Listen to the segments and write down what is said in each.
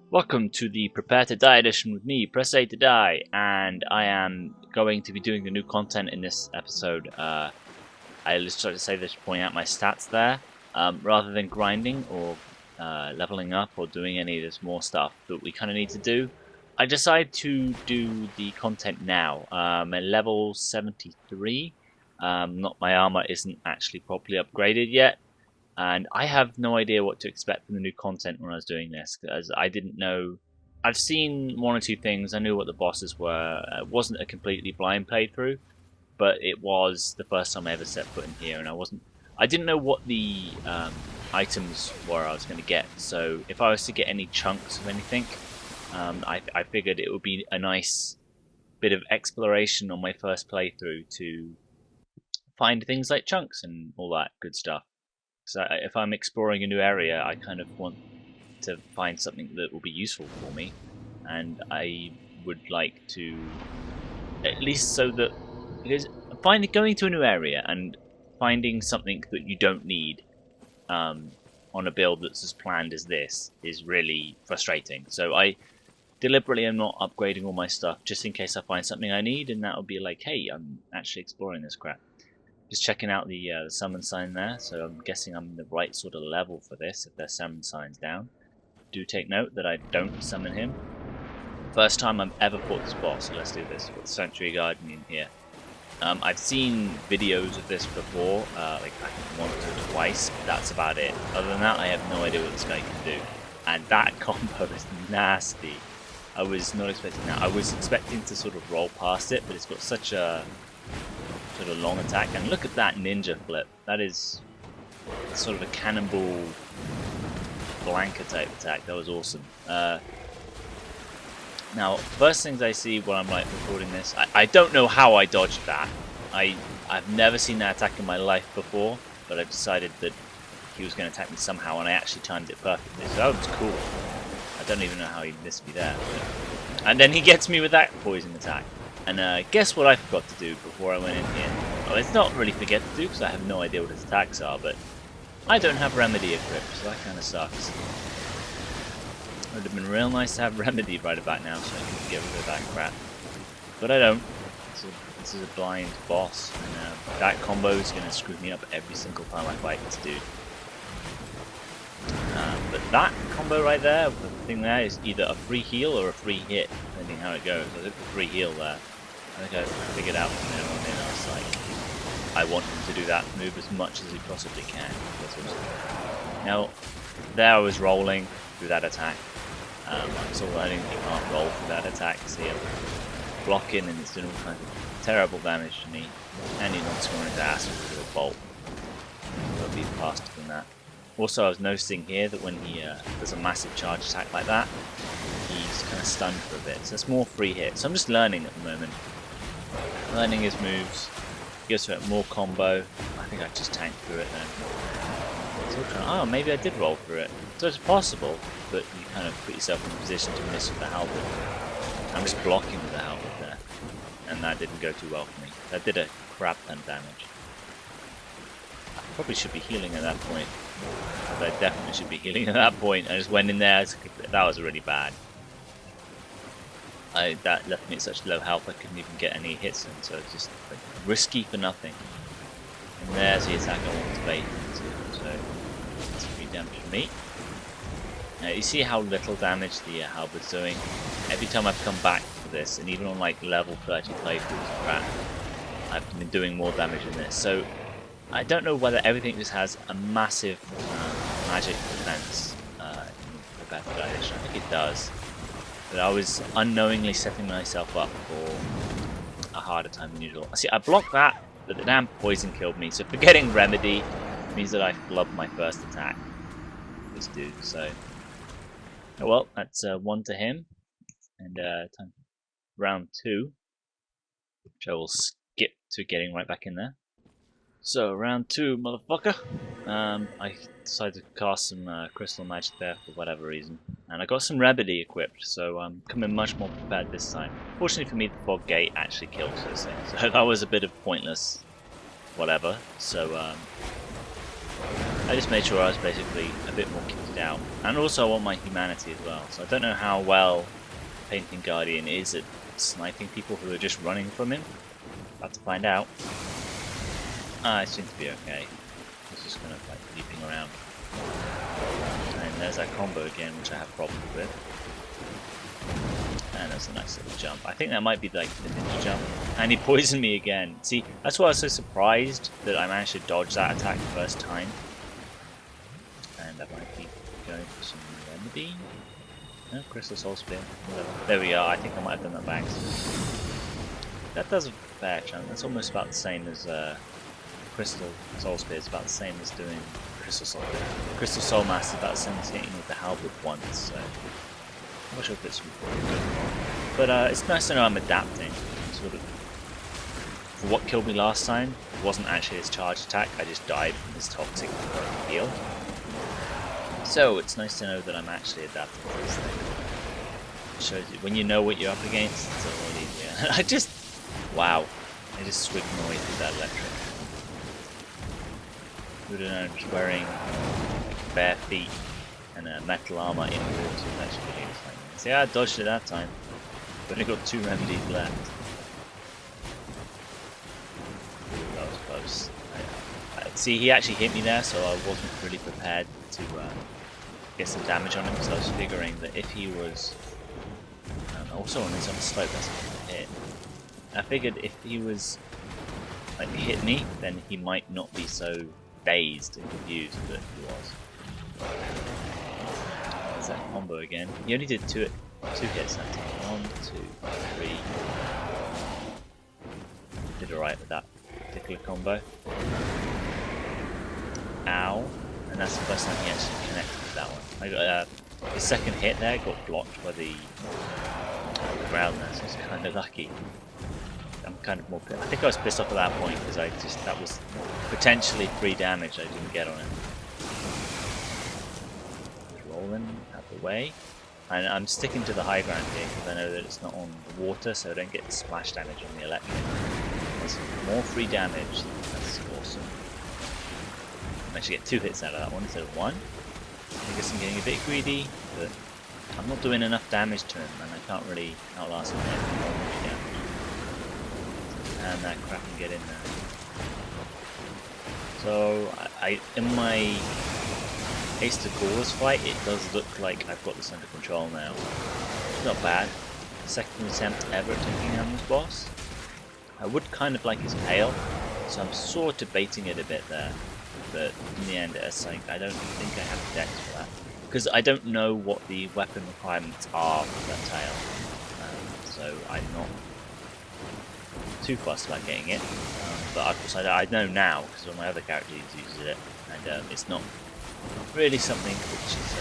Welcome to the Prepare to Die edition with me, Press A to Die, and I am going to be doing the new content in this episode. I just try to say this, pointing out my stats there, rather than grinding or leveling up or doing any of this more stuff that we kind of need to do. I decided to do the content now. At level 73, not my armor isn't actually properly upgraded yet. And I have no idea what to expect from the new content when I was doing this, because I didn't know. I've seen one or two things. I knew what the bosses were. It wasn't a completely blind playthrough, but it was the first time I ever set foot in here, and I didn't know what the items were I was going to get. So if I was to get any chunks of anything, I figured it would be a nice bit of exploration on my first playthrough to find things like chunks and all that good stuff. So if I'm exploring a new area, I kind of want to find something that will be useful for me, and I would like to, at least so that, because going to a new area and finding something that you don't need on a build that's as planned as this is really frustrating. So I deliberately am not upgrading all my stuff just in case I find something I need, and that will be like, hey, I'm actually exploring this crap. Just checking out the summon sign there, so I'm guessing I'm in the right sort of level for this if there's summon signs down. Do take note that I don't summon him. First time I've ever fought this boss, so let's do this with Sanctuary Guardian in here. I've seen videos of this before, like I think once or twice, but that's about it. Other than that, I have no idea what this guy can do. And that combo is nasty. I was not expecting that. I was expecting to sort of roll past it, but it's got such a sort of long attack, and look at that ninja flip. That is sort of a cannonball blanket type attack. That was awesome. Now, first things I see when I'm like recording this, I don't know how I dodged that. I've never seen that attack in my life before, but I've decided that he was going to attack me somehow, and I actually timed it perfectly. So that was cool. I don't even know how he missed me there. But... and then he gets me with that poison attack. And guess what I forgot to do before I went in here? Well, it's not really forget to do because I have no idea what his attacks are, but I don't have Remedy equipped, so that kind of sucks. It would have been real nice to have Remedy right about now so I could get rid of that crap. But I don't. This is a blind boss, and that combo is going to screw me up every single time I fight this dude. But that combo right there, the thing there, is either a free heal or a free hit, depending how it goes. I took the free heal there. I think I figured out from there on in, I was like, I want him to do that move as much as he possibly can. Now, there I was rolling through that attack. I'm still learning that you can't roll through that attack. See, I'm blocking and it's doing all kinds of terrible damage to me. And he's not scoring his ass with a bolt. I'll be faster than that. Also, I was noticing here that when he does a massive charge attack like that, he's kind of stunned for a bit. So it's more free hit. So I'm just learning at the moment. Learning his moves. He goes for it, more combo. I think I just tanked through it then. Oh, maybe I did roll through it. So it's possible, but you kind of put yourself in a position to miss with the halberd. I'm just blocking with the halberd there. And that didn't go too well for me. That did a crap ton of damage. I probably should be healing at that point. But I definitely should be healing at that point. I just went in there, that was really bad. That left me at such low health I couldn't even get any hits in, so it's just like, risky for nothing. And there's the attack I want to bait into, so that's 3 damage for me. Now you see how little damage the halberd's doing. Every time I've come back to this, and even on like level 30 playthroughs, crap, I've been doing more damage than this. So I don't know whether everything just has a massive magic defense in the Battle Edition. I think it does. But I was unknowingly setting myself up for a harder time than usual. See, I blocked that, but the damn poison killed me. So forgetting Remedy means that I flubbed my first attack. This dude, so... oh well, that's 1 to him. And time for round 2. Which I will skip to getting right back in there. So, round 2, motherfucker. I decided to cast some crystal magic there for whatever reason. And I got some Remedy equipped, so I'm coming much more prepared this time. Fortunately for me, the Fog Gate actually kills those things. So that was a bit of pointless whatever. So, I just made sure I was basically a bit more kitted out. And also I want my humanity as well. So I don't know how well Painting Guardian is at sniping people who are just running from him. About to find out. I seem to be okay. He's just kind of like leaping around. And there's that combo again, which I have problems with. And that's a nice little jump. I think that might be like the ninja jump. And he poisoned me again. See, that's why I was so surprised that I managed to dodge that attack the first time. And I might be going for some remedy. No, Crystal Soul Spear. Whatever. There we are. I think I might have done that by accident. That does a fair chunk. That's almost about the same as Crystal Soul Spear. It's about the same as doing Crystal Soul. Crystal Soul Mass is about the same as hitting with the halberd once. So I'm not sure if it's good. But it's nice to know I'm adapting. Sort of. For what killed me last time, it wasn't actually his charge attack. I just died from his toxic heal. So it's nice to know that I'm actually adapting to this thing. It shows you when you know what you're up against, it's a lot easier. Wow, I just swigged my way through that electric. Who'd have known, just wearing like, bare feet and metal armor in water. That's really exciting. See, I dodged it that time. But I've got 2 remedies left. Ooh, that was close. See, he actually hit me there, so I wasn't really prepared to get some damage on him, because I was figuring that if he was... also when he's on the slope, that's a good hit. I figured if he was... like, hit me, then he might not be so dazed and confused, but he was. There's that combo again. He only did 2 hits that time. 1, 2, 3. Did alright with that particular combo. Ow. And that's the first time he actually connected with that one. I got his second hit there got blocked by the ground there, so it's kind of lucky. I'm kind of more. I think I was pissed off at that point because that was potentially free damage I didn't get on it. Just rolling out the way, and I'm sticking to the high ground here because I know that it's not on the water, so I don't get splash damage on the electric. There's more free damage. That's awesome. I actually get 2 hits out of that one instead of 1. I guess I'm getting a bit greedy, but I'm not doing enough damage to him, and I can't really outlast him with more damage. And that crap can get in there. So, in my Ace to Cause fight, it does look like I've got this under control now. It's not bad. Second attempt ever at taking down this boss. I would kind of like his tail, so I'm sort of baiting it a bit there. But in the end, it's like I don't think I have the dex for that, because I don't know what the weapon requirements are for that tail. So I'm not too fussed about getting it. But of course I know now because one of my other characters uses it, and it's not really something which is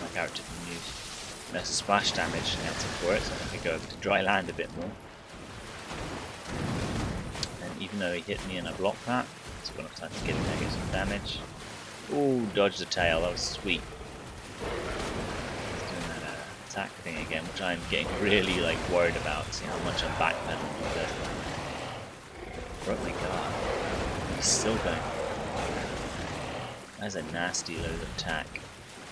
my character can use. There's a splash damage counting for it, so I could go over to dry land a bit more. And even though he hit me and I blocked that, it's got enough time to get in there, get some damage. Ooh, dodge the tail, that was sweet. He's doing that attack thing again, which I'm getting really like worried about. See how much I'm backpedaling with it. Oh my god, he's still going. That's a nasty load of attack.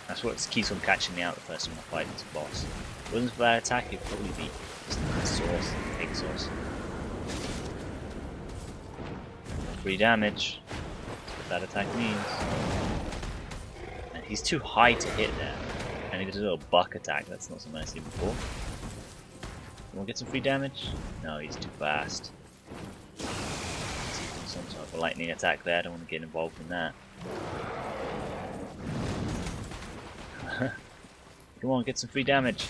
That's what keeps on catching me out the first time I fight this boss. If it wasn't for that attack, it'd probably be just the sauce, egg sauce. Free damage. That's what that attack means. And he's too high to hit there. And he does a little buck attack, that's not something I've seen before. Wanna get some free damage? No, he's too fast. Some sort of a lightning attack there, I don't want to get involved in that. Come on, get some free damage.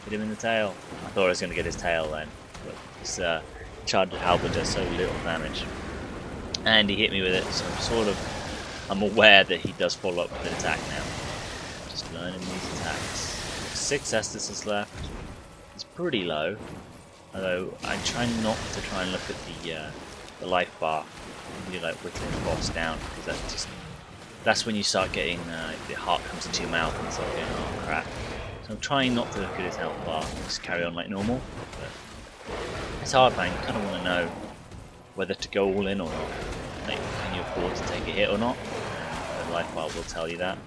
Hit him in the tail. I thought I was going to get his tail then, but this charged halberd does so little damage. And he hit me with it, so I'm aware that he does follow up with an attack now. Just learning these attacks. 6 Estus left. It's pretty low, although I try not to try and look at the life bar. Really like whittling the boss down, because that's when you start getting the heart comes into your mouth and start going, oh crap. So I'm trying not to look at his health bar, just carry on like normal. But it's hard, man. You kind of want to know whether to go all in or not. Like, can you afford to take a hit or not? The life bar will tell you that.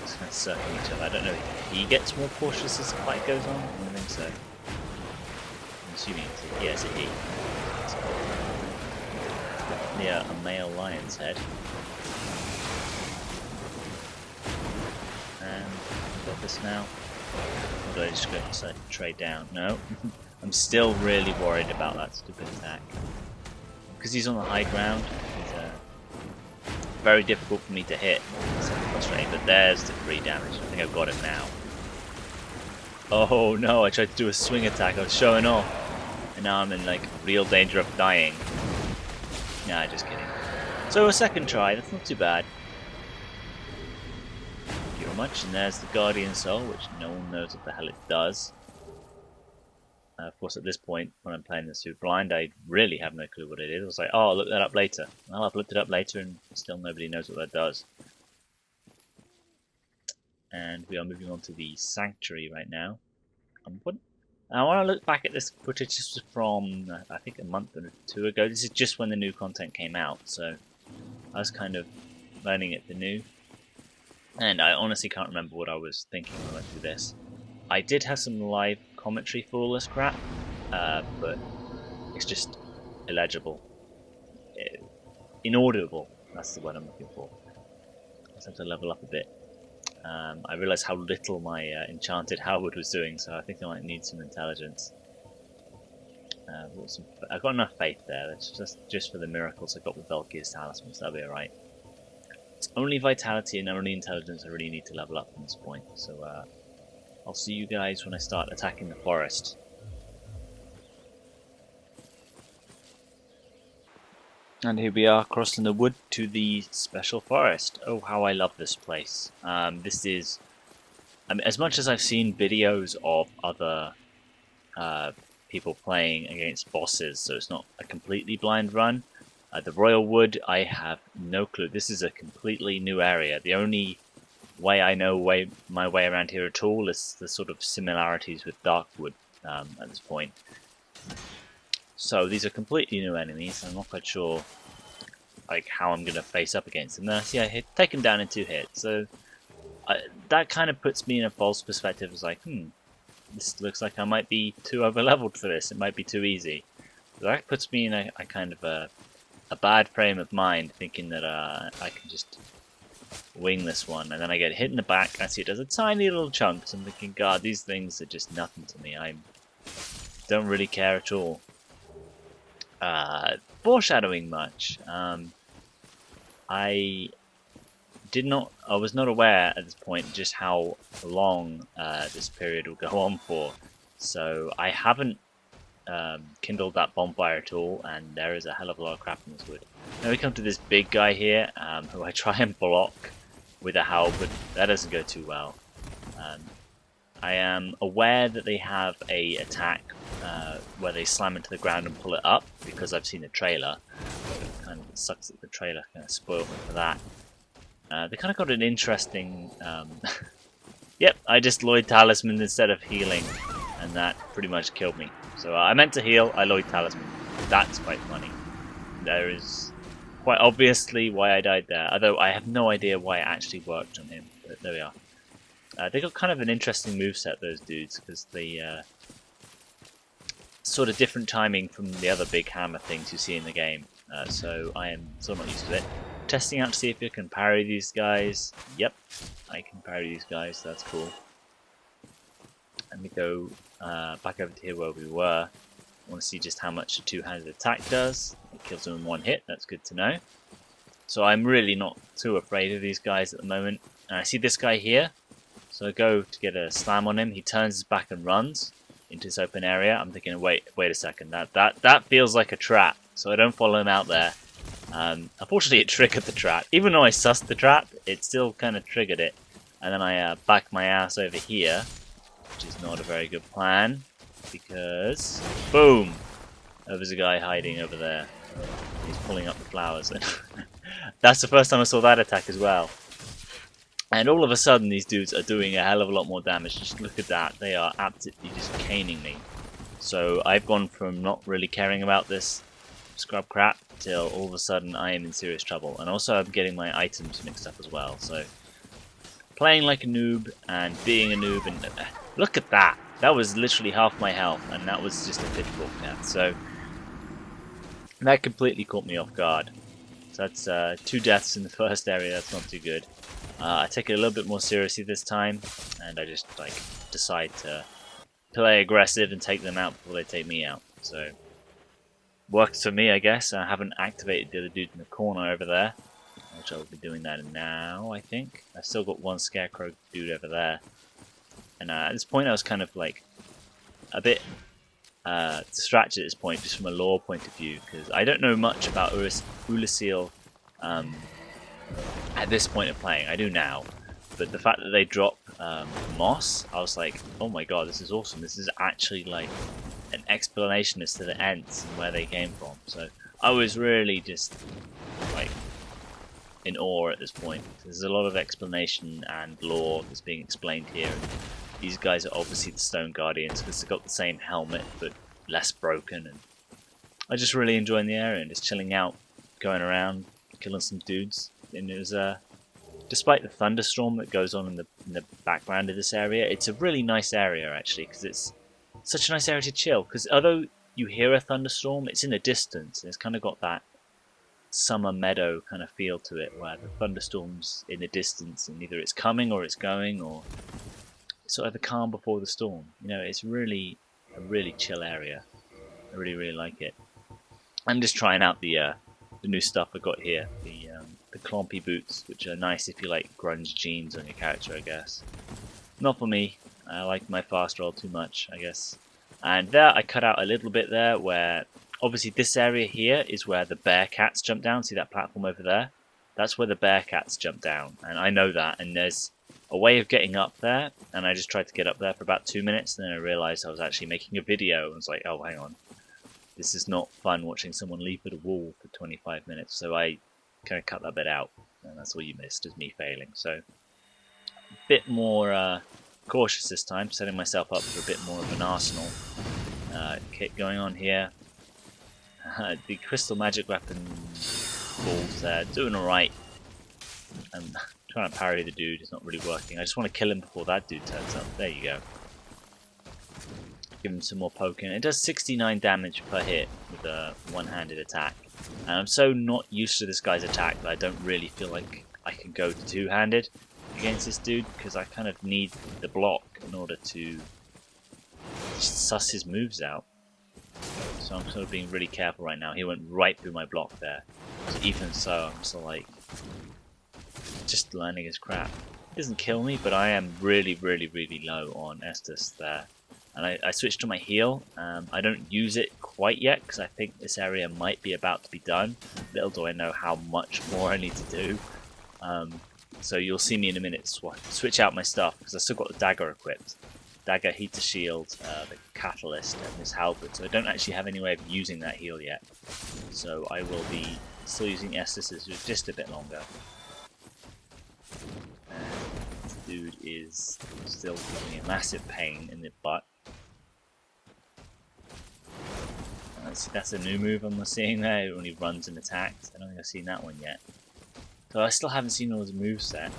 Just kind of circling each other. I don't know if he gets more cautious as the fight goes on. I don't think so. I'm assuming it's a, yeah, it's a he. Yeah, a male lion's head. And I've got this now. Or do I just go to trade down? No. I'm still really worried about that stupid attack. Because he's on the high ground, it's very difficult for me to hit. It's frustrating, but there's the free damage. I think I've got it now. Oh no, I tried to do a swing attack, I was showing off. And now I'm in like real danger of dying. Nah, just kidding. So a second try, that's not too bad. Thank you very much. And there's the Guardian Soul, which no one knows what the hell it does. Of course, at this point, when I'm playing this through blind, I really have no clue what it is. I was like, oh, I'll look that up later. Well, I've looked it up later, and still nobody knows what that does. And we are moving on to the Sanctuary right now. I want to look back at this footage. This was from, I think, a month or two ago. This is just when the new content came out, so I was kind of learning it anew. And I honestly can't remember what I was thinking when I went through this. I did have some live commentary for all this crap, but it's just illegible. Inaudible, that's the word I'm looking for. I just have to level up a bit. I realised how little my enchanted halberd was doing, so I think I might need some intelligence. I've got enough faith there. That's just for the miracles I got with Valkyr's talisman, so that'll be alright. It's only vitality and only intelligence I really need to level up from this point. So I'll see you guys when I start attacking the forest. And here we are crossing the wood to the special forest. Oh, how I love this place. This is, I mean, as much as I've seen videos of other people playing against bosses, so it's not a completely blind run. The Royal Wood, I have no clue. This is a completely new area. The only way I know my way around here at all is the sort of similarities with Darkwood at this point. So these are completely new enemies. I'm not quite sure like how I'm going to face up against them. Now, see, I take them down in 2 hits, so that kind of puts me in a false perspective. It's like, this looks like I might be too over-leveled for this. It might be too easy. So that puts me in a kind of a bad frame of mind, thinking that I can just wing this one, and then I get hit in the back. I see it does a tiny little chunk, so I'm thinking, God, these things are just nothing to me. I don't really care at all. Foreshadowing much. I was not aware at this point just how long this period will go on for, so I haven't kindled that bonfire at all, and there is a hell of a lot of crap in this wood. Now we come to this big guy here, who I try and block with a halberd. That doesn't go too well. I am aware that they have a attack where they slam into the ground and pull it up, because I've seen the trailer. It kind of sucks that the trailer kind of spoiled me for that. They kind of got an interesting... Yep, I just Lloyd Talisman instead of healing, and that pretty much killed me. So I meant to heal, I Lloyd Talisman. That's quite funny. There is quite obviously why I died there, although I have no idea why it actually worked on him, but there we are. They got kind of an interesting moveset, those dudes, because they sort of different timing from the other big hammer things you see in the game. So I am still not used to it. Testing out to see if you can parry these guys. Yep, I can parry these guys, so that's cool. Let me go back over to here where we were. I want to see just how much a two-handed attack does. It kills them in 1 hit, that's good to know. So I'm really not too afraid of these guys at the moment. And I see this guy here. So I go to get a slam on him. He turns his back and runs into this open area. I'm thinking, wait a second. That feels like a trap. So I don't follow him out there. Unfortunately, it triggered the trap. Even though I sussed the trap, it still kind of triggered it. And then I back my ass over here, which is not a very good plan, because boom, there's a guy hiding over there. He's pulling up the flowers. That's the first time I saw that attack as well. And all of a sudden, these dudes are doing a hell of a lot more damage. Just look at that. They are absolutely just caning me. So I've gone from not really caring about this scrub crap till all of a sudden I am in serious trouble. And also I'm getting my items mixed up as well. So playing like a noob and being a noob, and look at that. That was literally half my health, and that was just a pitfall cat. So that completely caught me off guard. So that's 2 deaths in the first area. That's not too good. I take it a little bit more seriously this time, and I just like decide to play aggressive and take them out before they take me out. So works for me, I guess. I haven't activated the other dude in the corner over there, which I'll be doing that now, I think. I've still got 1 scarecrow dude over there. And at this point I was kind of like a bit distracted at this point, just from a lore point of view, because I don't know much about Ulasil at this point of playing. I do now, but the fact that they drop moss, I was like, oh my god, this is awesome. This is actually like an explanation as to the Ents and where they came from. So I was really just like in awe at this point. There's a lot of explanation and lore that's being explained here. And these guys are obviously the Stone Guardians because they've got the same helmet but less broken. And I just really enjoying the area and just chilling out, going around, killing some dudes. And it was despite the thunderstorm that goes on in the background of this area, it's a really nice area actually, because it's such a nice area to chill. Because although you hear a thunderstorm, it's in the distance. And it's kind of got that summer meadow kind of feel to it, where the thunderstorm's in the distance, and either it's coming or it's going, or it's sort of the calm before the storm. You know, it's really a really chill area. I really like it. I'm just trying out the new stuff I got here, the clompy boots, which are nice if you like grunge jeans on your character, I guess. Not for me. I like my fast roll too much, I guess. And there, I cut out a little bit there where, obviously this area here is where the bear cats jump down. See that platform over there? That's where the bear cats jump down, and I know that, and there's a way of getting up there, and I just tried to get up there for about 2 minutes, and then I realised I was actually making a video, and was like, oh, hang on. This is not fun watching someone leap at a wall for 25 minutes, so I kind of cut that bit out, and that's all you missed, is me failing. So, a bit more cautious this time, setting myself up for a bit more of an arsenal kit going on here. The crystal magic weapon balls there, doing alright. I'm trying to parry the dude, it's not really working. I just want to kill him before that dude turns up. There you go. Give him some more poking. It does 69 damage per hit with a one-handed attack. And I'm so not used to this guy's attack that I don't really feel like I can go to two-handed against this dude, because I kind of need the block in order to just suss his moves out. So I'm sort of being really careful right now. He went right through my block there. So even so, I'm still like just learning his crap. It doesn't kill me, but I am really low on Estus there. And I switched to my heal. I don't use it quite yet because I think this area might be about to be done. Little do I know how much more I need to do. So you'll see me in a minute switch out my stuff, because I still got the dagger equipped. Dagger, heater shield, the catalyst, and this halberd. So I don't actually have any way of using that heal yet. So I will be still using Estus for just a bit longer. And this dude is still giving me a massive pain in the butt. That's a new move I'm seeing there. It only runs and attacks. I don't think I've seen that one yet. So I still haven't seen all the moveset.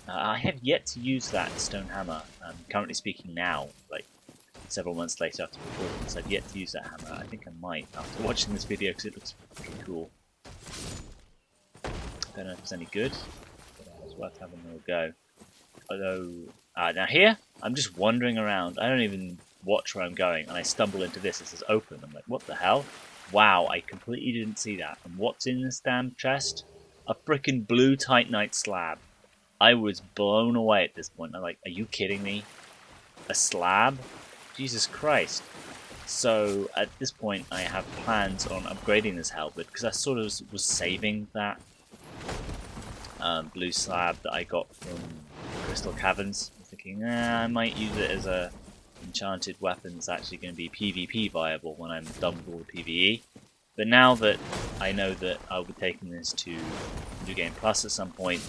I have yet to use that stone hammer. Currently speaking now, like several months later after recording this, I've yet to use that hammer. I think I might after watching this video because it looks pretty cool. Don't know if it's any good, but it's worth having a little go. Although, now here, I'm just wandering around. I don't even watch where I'm going, and I stumble into this. It says open. I'm like, what the hell? Wow, I completely didn't see that. And what's in this damn chest? A frickin' blue Titanite slab. I was blown away at this point. I'm like, are you kidding me? A slab? Jesus Christ. So at this point I have plans on upgrading this halberd, because I sort of was saving that blue slab that I got from Crystal Caverns. I'm thinking, I might use it as a enchanted weapon that's actually going to be PvP viable when I'm done with all the PvE. But now that I know that I'll be taking this to New Game Plus at some point,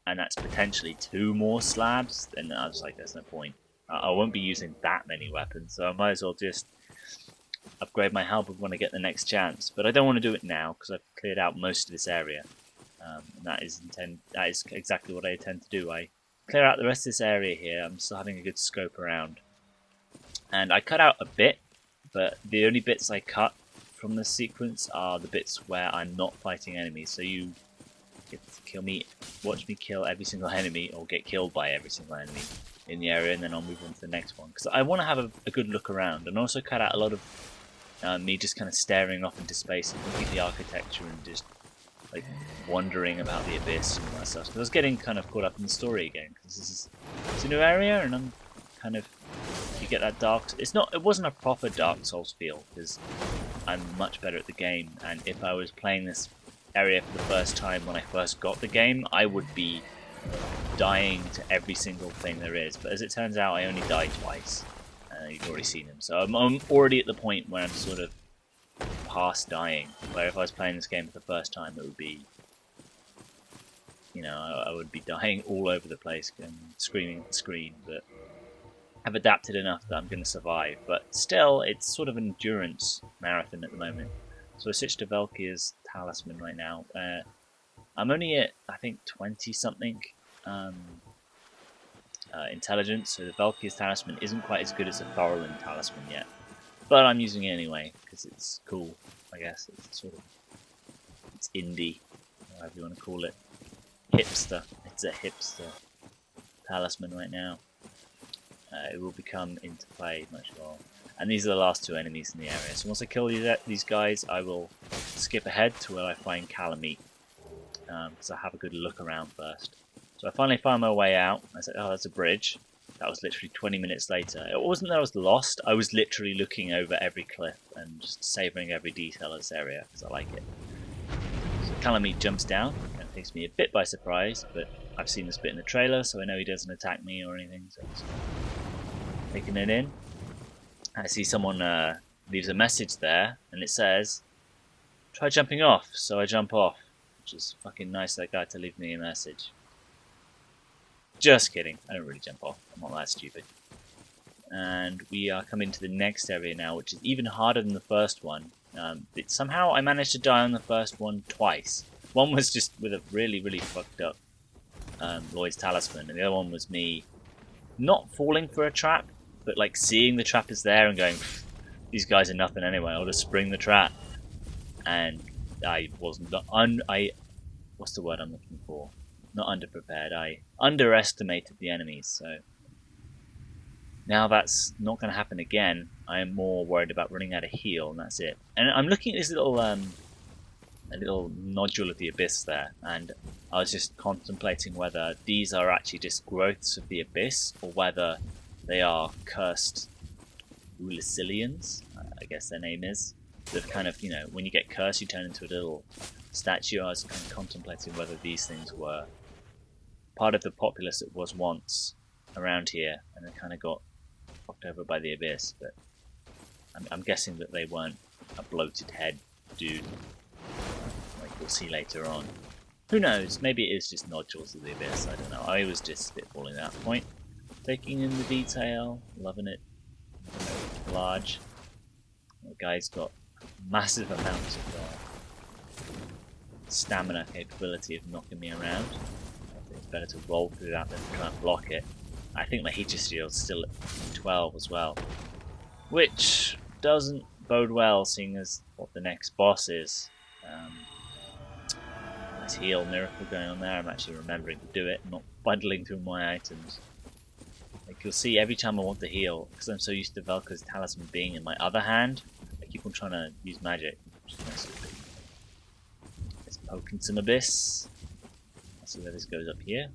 and that's potentially 2 more slabs, then I was like, there's no point. I won't be using that many weapons, so I might as well just upgrade my halberd when I get the next chance, but I don't want to do it now because I've cleared out most of this area. And that is exactly what I intend to do. I clear out the rest of this area here. I'm still having a good scope around. And I cut out a bit, but the only bits I cut from this sequence are the bits where I'm not fighting enemies. So you get to kill me, watch me kill every single enemy, or get killed by every single enemy in the area, and then I'll move on to the next one. Because I want to have a good look around, and also cut out a lot of me just kind of staring off into space and looking at the architecture and just like wondering about the abyss and all that stuff. Because I was getting kind of caught up in the story again. Because it's a new area, and I'm kind of, you get that dark. It wasn't a proper Dark Souls feel because I'm much better at the game. And if I was playing this area for the first time when I first got the game, I would be dying to every single thing there is. But as it turns out, I only died twice. You've already seen them, so I'm already at the point where I'm sort of past dying. Where if I was playing this game for the first time, it would be, you know, I would be dying all over the place and screaming at the screen. But I've adapted enough that I'm going to survive. But still, it's sort of an endurance marathon at the moment. So I switched to Velkia's Talisman right now. I'm only at, I think, 20 something intelligence, so the Velkia's Talisman isn't quite as good as the Thorolin Talisman yet. But I'm using it anyway, because it's cool, I guess. It's sort of, it's indie, whatever you want to call it. Hipster. It's a hipster talisman right now. It will become into play much more. And these are the last two enemies in the area. So once I kill these guys, I will skip ahead to where I find Calamite. Because I have a good look around first. So I finally found my way out. I said, oh, that's a bridge. That was literally 20 minutes later. It wasn't that I was lost. I was literally looking over every cliff and just savouring every detail of this area because I like it. So Calamite jumps down. Kind of takes me a bit by surprise, but I've seen this bit in the trailer, so I know he doesn't attack me or anything. So I'm just taking it in. I see someone leaves a message there, and it says, try jumping off. So I jump off, which is fucking nice of that guy to leave me a message. Just kidding, I don't really jump off, I'm not that stupid. And we are coming to the next area now, which is even harder than the first one. Somehow I managed to die on the first one twice. One was just with a really, really fucked up Lloyd's Talisman, and the other one was me not falling for a trap, but like seeing the trap is there and going, these guys are nothing anyway, I'll just spring the trap. And I wasn't, what's the word I'm looking for? Not underprepared, I underestimated the enemies, so now that's not going to happen again. I am more worried about running out of heal, and that's it. And I'm looking at this little a little nodule of the abyss there, and I was just contemplating whether these are actually just growths of the abyss, or whether they are cursed Ulicilians, I guess their name is. That kind of, you know, when you get cursed you turn into a little statue. I was kind of contemplating whether these things were part of the populace that was once around here and then kind of got fucked over by the abyss, but I'm guessing that they weren't a bloated head dude like we'll see later on. Who knows, maybe it is just nodules of the abyss, I don't know. I was just spitballing at that point. Taking in the detail, loving it. Large. The guy's got massive amounts of stamina capability of knocking me around. I think it's better to roll through that than try and block it. I think my heater shield's still at 12 as well, which doesn't bode well seeing as what the next boss is. Nice heal miracle going on there. I'm actually remembering to do it, not bundling through my items. Like you'll see every time I want to heal, because I'm so used to Velka's Talisman being in my other hand, I keep on trying to use magic. Let's poke in some abyss. Let's see where this goes up here.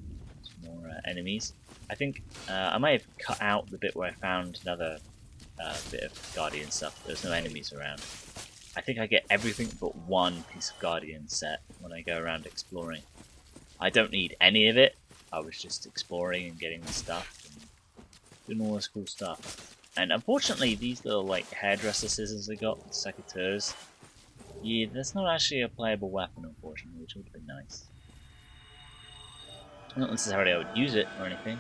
Some more enemies. I think I might have cut out the bit where I found another bit of Guardian stuff. There's no enemies around. I think I get everything but one piece of Guardian set when I go around exploring. I don't need any of it. I was just exploring and getting the stuff and doing all this cool stuff. And unfortunately, these little like hairdresser scissors I got, secateurs, yeah, that's not actually a playable weapon, unfortunately, which would have been nice. Not necessarily I would use it or anything,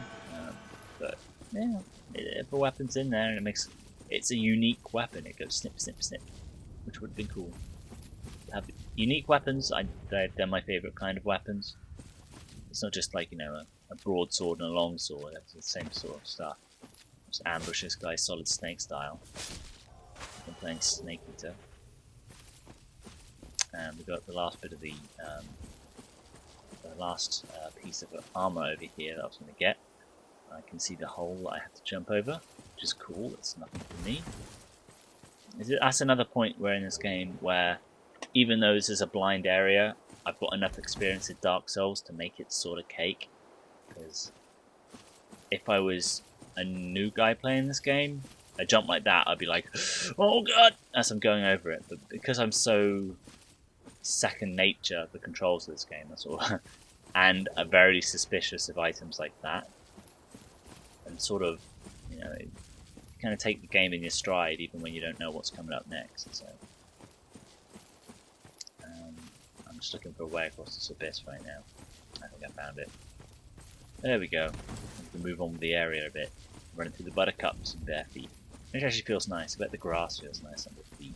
but yeah, if a weapon's in there and it makes it's a unique weapon. It goes snip, snip, snip, which would have been cool. Have unique weapons. They're my favourite kind of weapons. It's not just like, you know, a broadsword and a longsword. It's the same sort of stuff. Just ambush this guy Solid Snake style. I'm playing Snake Eater. And we got the last bit of the last piece of armor over here that I was going to get. I can see the hole that I have to jump over, which is cool. It's nothing for me. That's another point where in this game where, even though this is a blind area, I've got enough experience in Dark Souls to make it sort of cake. Because if I was a new guy playing this game, a jump like that, I'd be like, oh god, as I'm going over it. But because I'm so second nature, the controls of this game, that's all, and I'm very suspicious of items like that, and sort of, you know, you kind of take the game in your stride even when you don't know what's coming up next. So I'm just looking for a way across this abyss right now. I think I found it. There we go. We can move on with the area a bit. Running through the buttercups in bare feet. Which actually feels nice. I bet the grass feels nice under the feet.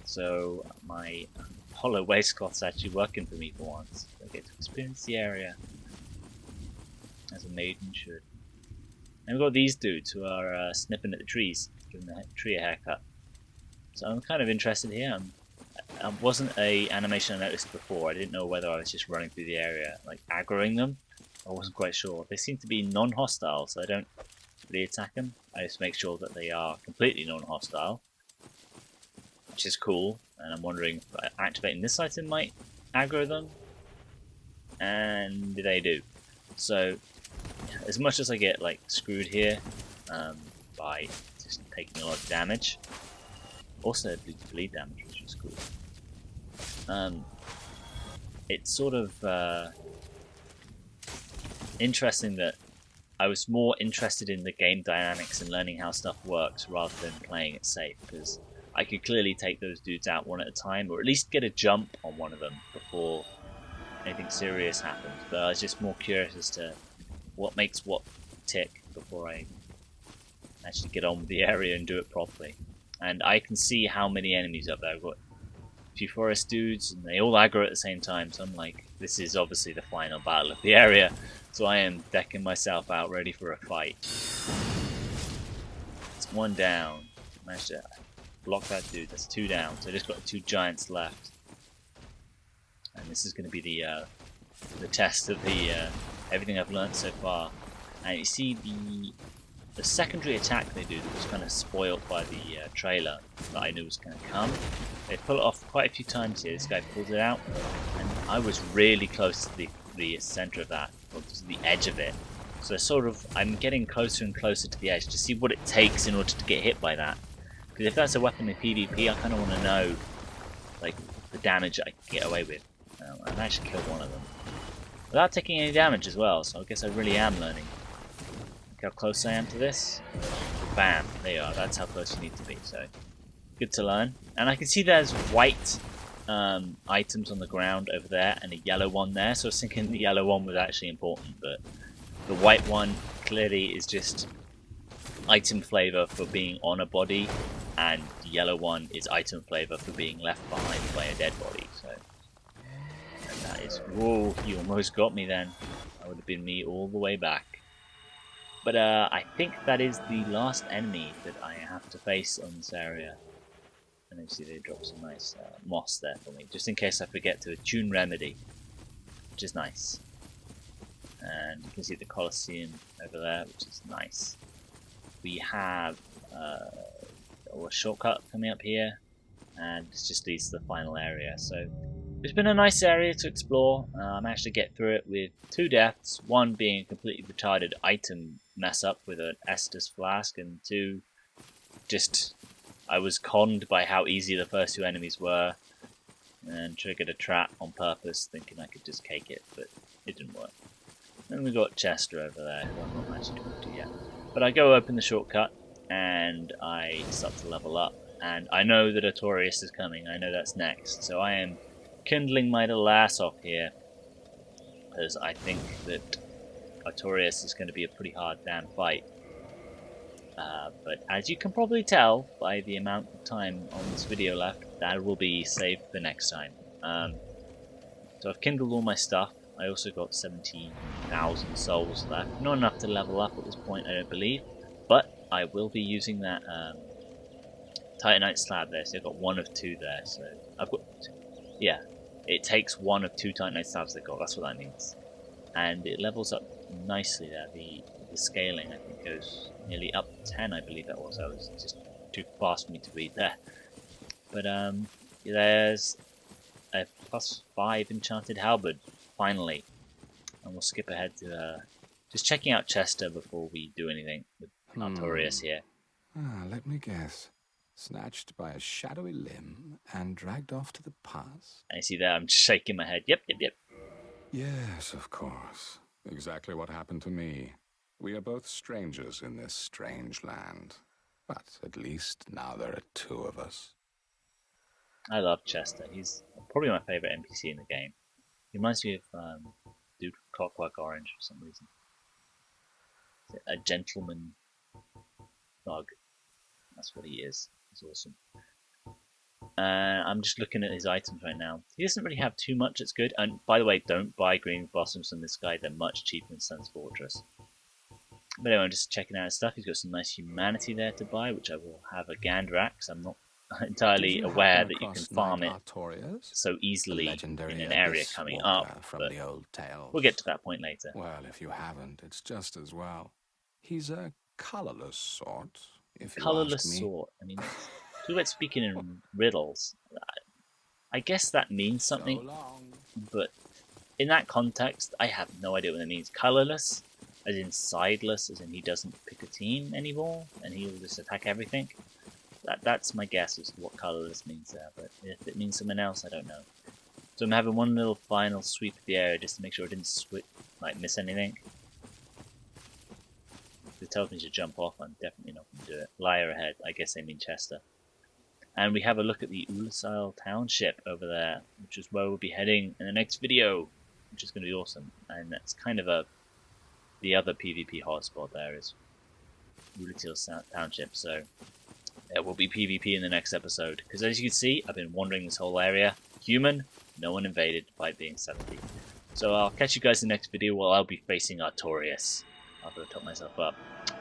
So my hollow waistcloth's actually working for me for once. I get to experience the area as a maiden should. And we've got these dudes who are snipping at the trees, giving the tree a haircut. So I'm kind of interested here. It wasn't a animation I noticed before. I didn't know whether I was just running through the area, like aggroing them. I wasn't quite sure. They seem to be non-hostile, so I don't really attack them. I just make sure that they are completely non-hostile, which is cool. And I'm wondering if activating this item might aggro them, and they do. So as much as I get like screwed here by just taking a lot of damage, also bleed damage, which is cool. It's sort of interesting that I was more interested in the game dynamics and learning how stuff works rather than playing it safe, because I could clearly take those dudes out one at a time, or at least get a jump on one of them before anything serious happens. But I was just more curious as to what makes what tick before I actually get on with the area and do it properly. And I can see how many enemies up there. I've got a few forest dudes, and they all aggro at the same time, so I'm like, this is obviously the final battle of the area. So I am decking myself out, ready for a fight. It's one down. Managed to block that dude. That's two down. So I just got two giants left. And this is going to be the test of the everything I've learned so far. And you see the secondary attack they do that was kind of spoiled by the trailer that I knew was going to come. They pull it off quite a few times here. This guy pulls it out, and I was really close to the center of that, or to the edge of it. So sort of, I'm getting closer and closer to the edge to see what it takes in order to get hit by that. Because if that's a weapon in PvP, I kind of want to know, like, the damage I can get away with. I've actually killed one of them without taking any damage as well. So I guess I really am learning. Look how close I am to this. Bam! There you are. That's how close you need to be. So good to learn. And I can see there's white items on the ground over there and a yellow one there. So I was thinking the yellow one was actually important, but the white one clearly is just item flavor for being on a body, and the yellow one is item flavor for being left behind by a dead body. So, and that is, whoa, you almost got me then. That would have been me all the way back. But I think that is the last enemy that I have to face on this area. And you see they drop some nice moss there for me, just in case I forget to attune Remedy, which is nice. And you can see the Colosseum over there, which is nice. We have a shortcut coming up here, and this just leads to the final area. So it's been a nice area to explore. I managed to get through it with 2 deaths, one being a completely retarded item mess up with an Estus flask, and 2, just I was conned by how easy the first 2 enemies were, and triggered a trap on purpose, thinking I could just cake it, but it didn't work. And we got Chester over there, who I'm not actually talking to yet. But I go open the shortcut, and I start to level up, and I know that Artorias is coming. I know that's next, so I am kindling my little ass off here, because I think that Artorias is going to be a pretty hard damn fight. But as you can probably tell by the amount of time on this video left, that will be saved for next time. So I've kindled all my stuff. I also got 17,000 souls left. Not enough to level up at this point, I don't believe. But I will be using that Titanite slab there. So I've got 1 of 2 there. So I've got, yeah, it takes 1 of 2 Titanite slabs I got. That's what that means. And it levels up nicely there. The scaling, I think, goes nearly up 10, I believe that was. I was just too fast for me to read there. But there's a +5 enchanted halberd, finally. And we'll skip ahead to just checking out Chester before we do anything with Artorias here. Let me guess. Snatched by a shadowy limb and dragged off to the past? And you see there, I'm shaking my head. Yep. Yes, of course. Exactly what happened to me. We are both strangers in this strange land. But at least now there are 2 of us. I love Chester. He's probably my favourite NPC in the game. He reminds me of Dude Clockwork Orange for some reason. A gentleman thug. That's what he is. He's awesome. I'm just looking at his items right now. He doesn't really have too much that's good. And by the way, don't buy green blossoms from this guy. They're much cheaper than Sun's Fortress. But anyway, I'm just checking out his stuff. He's got some nice humanity there to buy, which I will have a gander at, because I'm not entirely aware that you can farm it so easily in an area coming up. But we'll get to that point later. Well, if you haven't, it's just as well. He's a colourless sort, if you Colourless ask me. sort. I mean, talk about speaking in riddles. I guess that means something, but in that context, I have no idea what it means. Colourless, as in sideless, as in he doesn't pick a team anymore, and he'll just attack everything. That's my guess as to what colourless means there, but if it means something else, I don't know. So I'm having one little final sweep of the area just to make sure I didn't miss anything. If it tells me to jump off, I'm definitely not going to do it. Liar ahead, I guess they mean Chester. And we have a look at the Ulasile Township over there, which is where we'll be heading in the next video, which is going to be awesome. And that's kind of the other PvP hotspot there is Ulasile Township, so there will be PvP in the next episode, because as you can see, I've been wandering this whole area. Human, no one invaded, despite being 70. So I'll catch you guys in the next video while I'll be facing Artorias. I've got to top myself up.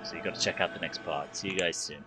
So you've got to check out the next part. See you guys soon.